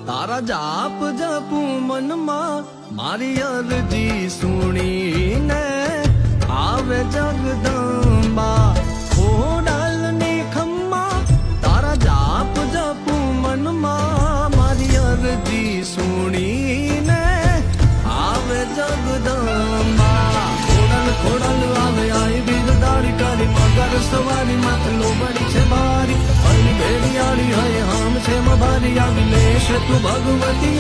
તારા જાપ જપું મનમાં મારી અરજી સુણીને આવે જગદંબા ખોડાલની ખમ્મા તારા જાપ જપું મનમાં મારી અરજી સુણીને આવે જગદંબા ખોડાલ આવે આઈ બીજ દાડી કરી મગર સવારી માથે લોબડી છે બારી અલી ભેડિયાળી હય હામ છે મભારી આવી લેશ તું ભગવતી